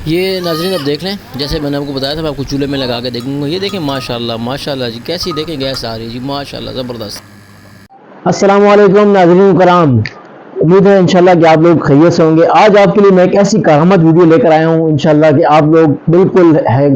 ये नाज़रीन अब देख लें, जैसे मैंने आपको बताया था मैं आपको चूल्हे में लगा के देखूँगा। ये देखें माशाल्लाह माशाल्लाह जी, कैसी देखें गैस आ रही है जी, माशाल्लाह ज़बरदस्त। अस्सलाम वालेकुम नाज़रीन कराम, उम्मीद है इंशाल्लाह कि आप लोग खैरियत से होंगे। आज आपके लिए मैं एक ऐसी करामत वीडियो लेकर आया हूँ इंशाल्लाह कि आप लोग बिल्कुल है,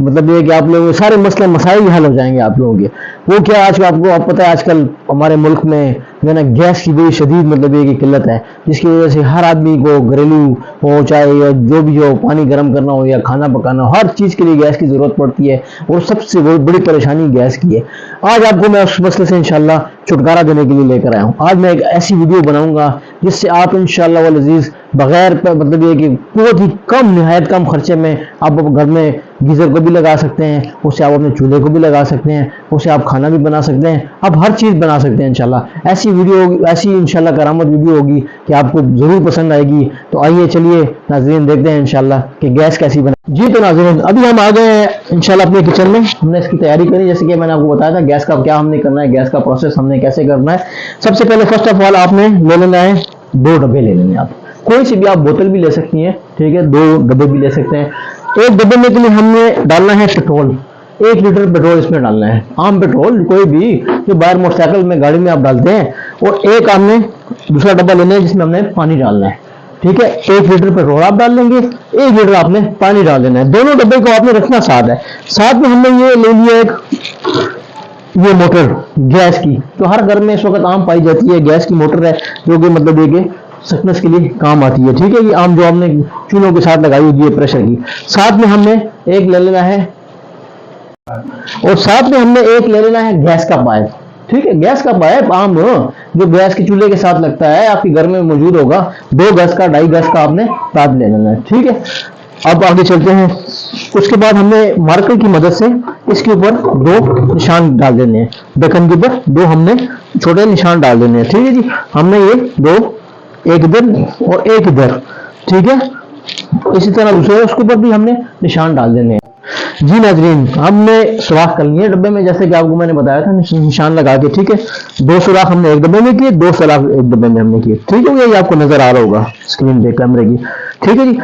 मतलब ये कि आप लोग सारे मसले मसाइल हल हो जाएंगे आप लोगों के। वो क्या, आज आपको आप पता है आजकल हमारे मुल्क में जो है ना गैस की बड़ी शदीद मतलब ये कि किल्लत है, जिसकी वजह से हर आदमी को घरेलू हो चाहे या जो भी हो, पानी गर्म करना हो या खाना पकाना हो, हर चीज़ के लिए गैस की ज़रूरत पड़ती है और सबसे बड़ी परेशानी गैस की है। आज आपको मैं उस मसले से इंशाल्लाह छुटकारा देने के लिए लेकर आया हूँ। आज मैं एक ऐसी वीडियो बनाऊंगा जिससे आप इंशाल्लाह वल अज़ीज़ बगैर मतलब ये कि बहुत ही कम, निहायत कम खर्चे में आप घर में गीज़र को भी लगा सकते हैं, उससे आप अपने चूल्हे को भी लगा सकते हैं, उससे आप खाना भी बना सकते हैं, आप हर चीज़ बना सकते हैं इंशाल्लाह। ऐसी वीडियो होगी, ऐसी इंशाल्लाह करामत वीडियो होगी कि आपको ज़रूर पसंद आएगी। तो आइए चलिए नाज़रीन देखते हैं इंशाल्लाह कि गैस कैसी बना। जी तो नाज़रीन अभी हम आ गए हैं इंशाल्लाह अपने किचन में। हमने इसकी तैयारी करी, जैसे कि मैंने आपको बताया था गैस का क्या हमने करना है, गैस का प्रोसेस हमने कैसे करना है। सबसे पहले फर्स्ट ऑफ ऑल आपने ले लेना है 2 डब्बे ले लेने हैं। आप कोई सी भी आप बोतल भी ले सकती हैं, ठीक है, 2 डब्बे भी ले सकते हैं। तो एक डब्बे में के लिए हमने डालना है पेट्रोल, 1 लीटर पेट्रोल इसमें डालना है, आम पेट्रोल कोई भी जो बाहर मोटरसाइकिल में गाड़ी में आप डालते हैं। और एक हमने दूसरा डब्बा लेना है जिसमें हमने पानी डालना है, ठीक है। 1 लीटर पेट्रोल आप डाल लेंगे, 1 लीटर आपने पानी डाल देना है। दोनों डब्बे को आपने रखना साथ है। साथ में हमने ये ले लिया एक ये मोटर गैस की, तो हर घर में इस वक्त आम पाई जाती है, गैस की मोटर है जो कि मतलब ये कि सकनेस के लिए काम आती है, ठीक है। ये आम जो हमने चूल्हों के साथ लगाई हुई है प्रेशर की। साथ में हमने एक ले लेना है, और साथ में हमने एक ले लेना है गैस का पाइप, ठीक है। गैस का पाइप आम जो गैस के चूल्हे के साथ लगता है, आपके घर में मौजूद होगा। 2 गज का 2.5 गज का आपने पाइप ले लेना है, ठीक है। अब आगे चलते हैं। उसके बाद हमने मार्कर की मदद से इसके ऊपर 2 निशान डाल देने हैं, ढक्कन के ऊपर 2 हमने छोटे निशान डाल देने हैं, ठीक है जी। हमने ये 2, एक इधर और एक इधर, ठीक है। इसी तरह दूसरे उसके ऊपर भी हमने निशान डाल देने हैं। जी नाजरीन हमने सुराख कर लिए डब्बे में, जैसे कि आपको मैंने बताया था निशान लगा के, ठीक है। 2 सुराख हमने एक डब्बे में किए, 2 सुराख एक डब्बे में हमने किए, ठीक है। ये आपको नजर आ रहा होगा स्क्रीन पे कैमरे की, ठीक है जी।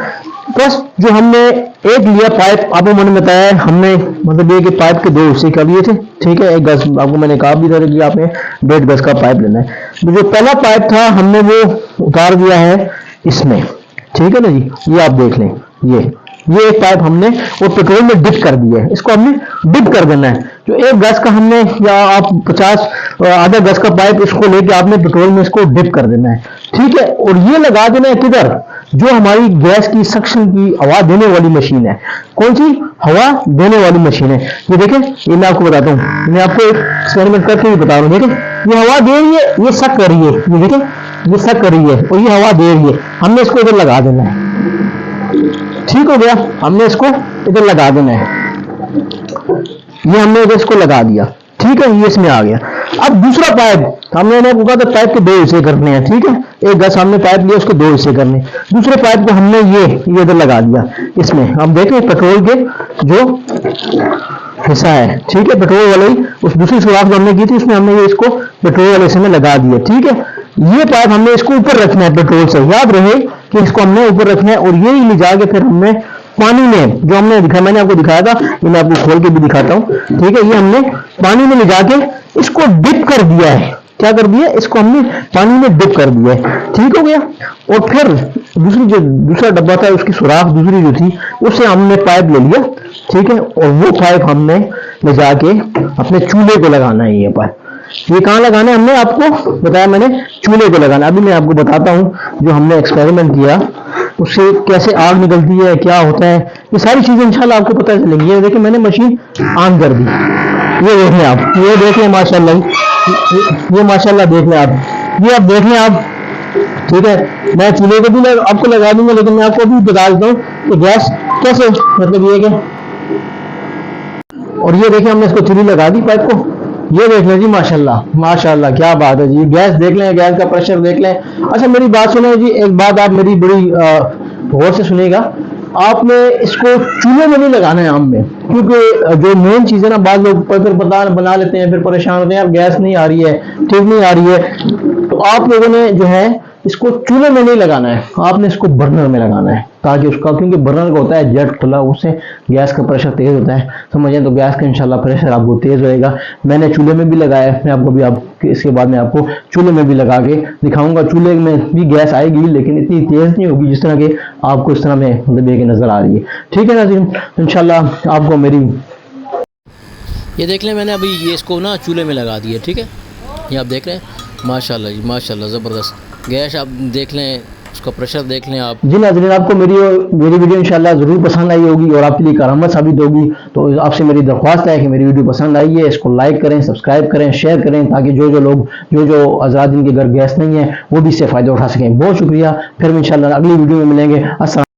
बस जो हमने एक लिया पाइप, आपको मैंने बताया हमने मतलब ये कि पाइप के 2 हिस्से कर लिए थे, ठीक है। 1 गज आपको मैंने कहा भी था कि आपने 1.5 गज का पाइप लेना है। तो जो पहला पाइप था हमने वो उतार दिया है इसमें, ठीक है ना जी। ये आप देख लें, ये एक पाइप हमने वो पेट्रोल में डिप कर दिया है, इसको हमने डिप कर देना है। जो 1 गज का हमने या आप 50 आधा गज का पाइप इसको लेके आपने पेट्रोल में इसको डिप कर देना है, ठीक है। और ये लगा देना है किधर, जो हमारी गैस की सक्शन की हवा देने वाली मशीन है। कौन सी हवा देने वाली मशीन है, ये देखें, ये मैं आपको बताता हूँ, मैं आपको एक्सपेरिमेंट करके भी बता रहा हूँ। देखें ये हवा दे रही है, ये सक कर रही है, ये देखें ये सक कर रही है और ये हवा दे रही है। हमने इसको इधर लगा देना है, ठीक हो गया। हमने इसको इधर लगा देना है, ये हमने इधर इसको लगा दिया, ठीक है। ये इसमें आ गया। अब दूसरा पाइप हमने कहा था पाइप के 2 हिस्से करने हैं, ठीक है। 1 गज हमने पाइप लिया, उसके 2 हिस्से करने। दूसरे पाइप को हमने ये इधर लगा दिया इसमें। हम देखें पेट्रोल के जो हिस्सा है, ठीक है, पेट्रोल वाले ही उस दूसरी सुराख जो हमने की थी उसमें हमने ये इसको पेट्रोल वाले हिस्से में लगा दिया, ठीक है। ये पाइप हमने इसको ऊपर रखना है पेट्रोल से, याद रहे कि इसको हमने ऊपर रखना है। और यही ले जाके फिर हमने पानी में, जो हमने दिखाया, मैंने आपको दिखाया था, ये मैं आपको खोल के भी दिखाता हूँ, ठीक है। ये हमने पानी में ले जाके इसको डिप कर दिया है। क्या कर दिया, इसको हमने पानी में डिप कर दिया है, ठीक हो गया। और फिर दूसरा डब्बा था उसकी सुराख दूसरी जो थी, उससे हमने पाइप ले लिया, ठीक है। और वो पाइप हमने ले जाके अपने चूल्हे को लगाना है। ये पाइप ये कहाँ लगाना है, हमने आपको बताया, मैंने चूल्हे को लगाना। अभी मैं आपको बताता हूँ जो हमने एक्सपेरिमेंट किया उससे कैसे आग निकलती है, क्या होता है, ये सारी चीजें इंशाल्लाह आपको पता चलेंगी। ये देखिए मैंने मशीन ऑन कर दी, ये देख लें आप, ये देख लें माशाल्लाह, ये माशाल्लाह देख लें आप, ये आप देख लें आप, ठीक है। मैं चूल्हे को भी आपको लगा दूंगा, लेकिन मैं आपको अभी बता देता हूँ कि गैस कैसे, मतलब ये क्या। और ये देखिए हमने इसको चूल्ही लगा दी पाइप को, ये देख लें जी माशाल्लाह माशाल्लाह, क्या बात है जी। गैस देख लें, गैस का प्रेशर देख लें। अच्छा मेरी बात सुनो जी, एक बात आप मेरी बड़ी गौर से सुनिएगा। आपने इसको चूल्हे में नहीं लगाना है आम में, क्योंकि जो मेन चीज है ना, बाद लोग फिर बना लेते हैं, फिर परेशान होते हैं, यार गैस नहीं आ रही है, ठीक नहीं आ रही है। तो आप लोगों ने जो है इसको चूल्हे में नहीं लगाना है, आपने इसको बर्नर में लगाना है, ताकि उसका, क्योंकि बर्नर का होता है जेट खुला, उससे गैस का प्रेशर तेज होता है, समझें, तो गैस का इंशाल्लाह प्रेशर आपको तेज होएगा। मैंने चूल्हे में भी लगाया है, मैं आपको भी इसके बाद में आपको चूल्हे में भी लगा के दिखाऊंगा। चूल्हे में भी गैस आएगी लेकिन इतनी तेज नहीं होगी जिस तरह के आपको इस तरह में मतलब ये नजर आ रही है। ठीक है नाज़रीन, तो इंशाल्लाह आपको मेरी ये देख लें, मैंने अभी ये इसको ना चूल्हे में लगा दिया। ठीक है, ये आप देख रहे हैं माशाल्लाह जी माशाल्लाह, ज़बरदस्त गैस। आप देख लें, उसका प्रेशर देख लें आप। जी नाज़रीन, आपको मेरी वीडियो इंशाल्लाह ज़रूर पसंद आई होगी और आपके लिए करामत साबित होगी। तो आपसे मेरी दरख्वास्त है कि मेरी वीडियो पसंद आई है, इसको लाइक करें, सब्सक्राइब करें, शेयर करें, ताकि जो लोग जो आज़ाद जिनके घर गैस नहीं है वो भी इससे फ़ायदा उठा सकें। बहुत शुक्रिया, फिर इंशाल्लाह अगली वीडियो में मिलेंगे। अस्सलाम।